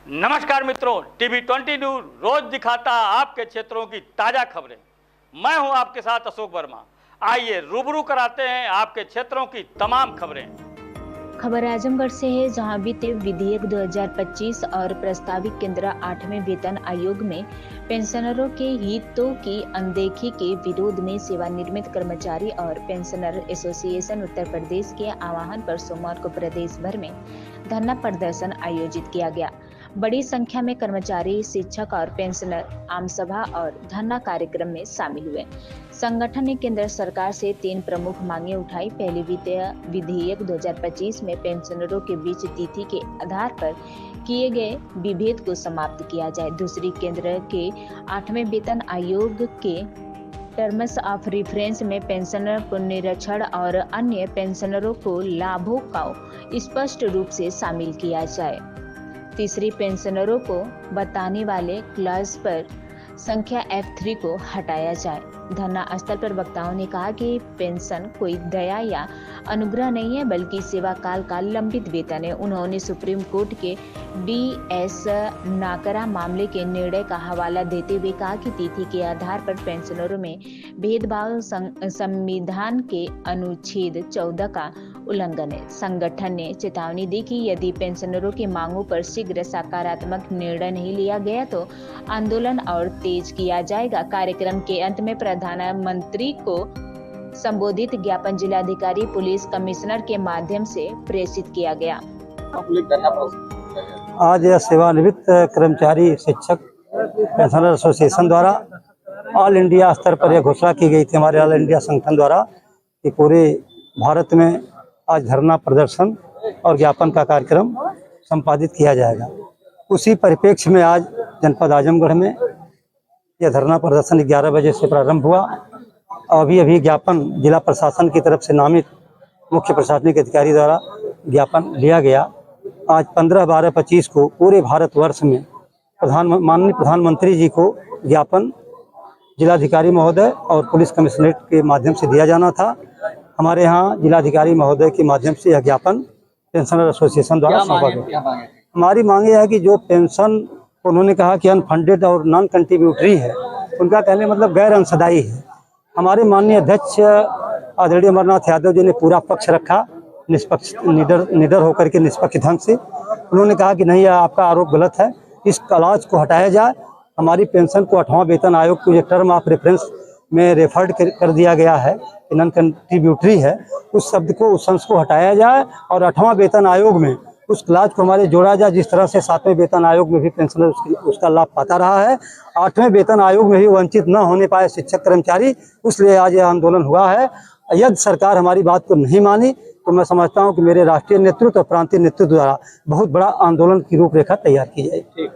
नमस्कार मित्रों, TV 20 news रोज दिखाता आपके क्षेत्रों की ताजा खबरें। मैं हूं आपके साथ अशोक वर्मा। आइए रूबरू कराते हैं आपके क्षेत्रों की तमाम खबरें। खबर आजमगढ़ से है, जहां बीते विधेयक 2025 और प्रस्तावित केंद्र 8वें वेतन आयोग में पेंशनरों के हितों की अनदेखी के विरोध में सेवानिवृत्त कर्मचारी और पेंशनर एसोसिएशन उत्तर प्रदेश के आह्वान पर सोमवार को प्रदेश भर में धरना प्रदर्शन आयोजित किया गया। बड़ी संख्या में कर्मचारी, शिक्षक और पेंशनर आम सभा और धरना कार्यक्रम में शामिल हुए। संगठन ने केंद्र सरकार से 3 प्रमुख मांगे उठाई। पहली विधेयक 2025 में पेंशनरों के बीच तिथि के आधार पर किए गए विभेद को समाप्त किया जाए। दूसरी, केंद्र के 8वें वेतन आयोग के टर्म्स ऑफ रेफरेंस में पेंशनर को निरीक्षण और अन्य पेंशनरों को लाभों को स्पष्ट रूप से शामिल किया जाए। तीसरी, पेंशनरों को बताने वाले क्लॉज पर संख्या F3 को हटाया जाए। धरना स्थल पर वक्ताओं ने कहा कि पेंशन कोई दया या अनुग्रह नहीं है, बल्कि सेवा काल का लंबित वेतन है। उन्होंने सुप्रीम कोर्ट के BS नाकरा मामले के निर्णय का हवाला देते हुए कहा कि तिथि के आधार पर पेंशनरों में भेदभाव संविधान के अनुच्छेद 14 का उल्लंघन है। संगठन ने चेतावनी दी कि यदि पेंशनरों की मांगों पर शीघ्र सकारात्मक निर्णय नहीं लिया गया तो आंदोलन और तेज किया जाएगा। कार्यक्रम के अंत में प्रधानमंत्री को संबोधित ज्ञापन जिलाधिकारी, पुलिस कमिश्नर के माध्यम से प्रेषित किया गया। आज यह सेवानिवृत्त कर्मचारी, शिक्षक, पेंशनर एसोसिएशन द्वारा ऑल इंडिया स्तर पर यह घोषणा की गई थी हमारे ऑल इंडिया संगठन द्वारा कि पूरे भारत में आज धरना प्रदर्शन और ज्ञापन का कार्यक्रम संपादित किया जाएगा। उसी परिप्रेक्ष्य में आज जनपद आजमगढ़ में यह धरना प्रदर्शन 11 बजे से प्रारंभ हुआ। अभी ज्ञापन जिला प्रशासन की तरफ से नामित मुख्य प्रशासनिक अधिकारी द्वारा ज्ञापन लिया गया। आज 15/12/25 को पूरे भारतवर्ष में माननीय प्रधानमंत्री जी को ज्ञापन जिलाधिकारी महोदय और पुलिस कमिश्नरेट के माध्यम से दिया जाना था। हमारे यहाँ जिलाधिकारी महोदय के माध्यम से यह ज्ञापन पेंशनर एसोसिएशन द्वारा सौंपा गया। हमारी मांग यह है कि जो पेंशन उन्होंने कहा कि अनफंडेड और नॉन कंट्रीब्यूटरी है, उनका कहने मतलब गैर अंशदायी है। हमारे माननीय अध्यक्ष आदरणीय अमरनाथ यादव जी ने पूरा पक्ष रखा, निष्पक्ष निडर होकर के निष्पक्ष ढंग से उन्होंने कहा कि नहीं, आपका आरोप गलत है, इस क्लॉज को हटाया जाए। हमारी पेंशन को 8वां वेतन आयोग को जो टर्म ऑफ रेफरेंस में रेफर्ड कर दिया गया है कि नॉन कंट्रीब्यूटरी है, उस शब्द को, उस अंश को हटाया जाए और 8वां वेतन आयोग में उस क्लॉज को हमारे जोड़ा जाए। जिस तरह से 7वें वेतन आयोग में भी पेंशनर उसका लाभ पाता रहा है, 8वें वेतन आयोग में भी वंचित न होने पाए शिक्षक कर्मचारी, इसलिए आज यह आंदोलन हुआ है। यदि सरकार हमारी बात को नहीं मानी तो मैं समझता हूं कि मेरे राष्ट्रीय नेतृत्व और प्रांतीय नेतृत्व द्वारा बहुत बड़ा आंदोलन की रूपरेखा तैयार की जाएगी।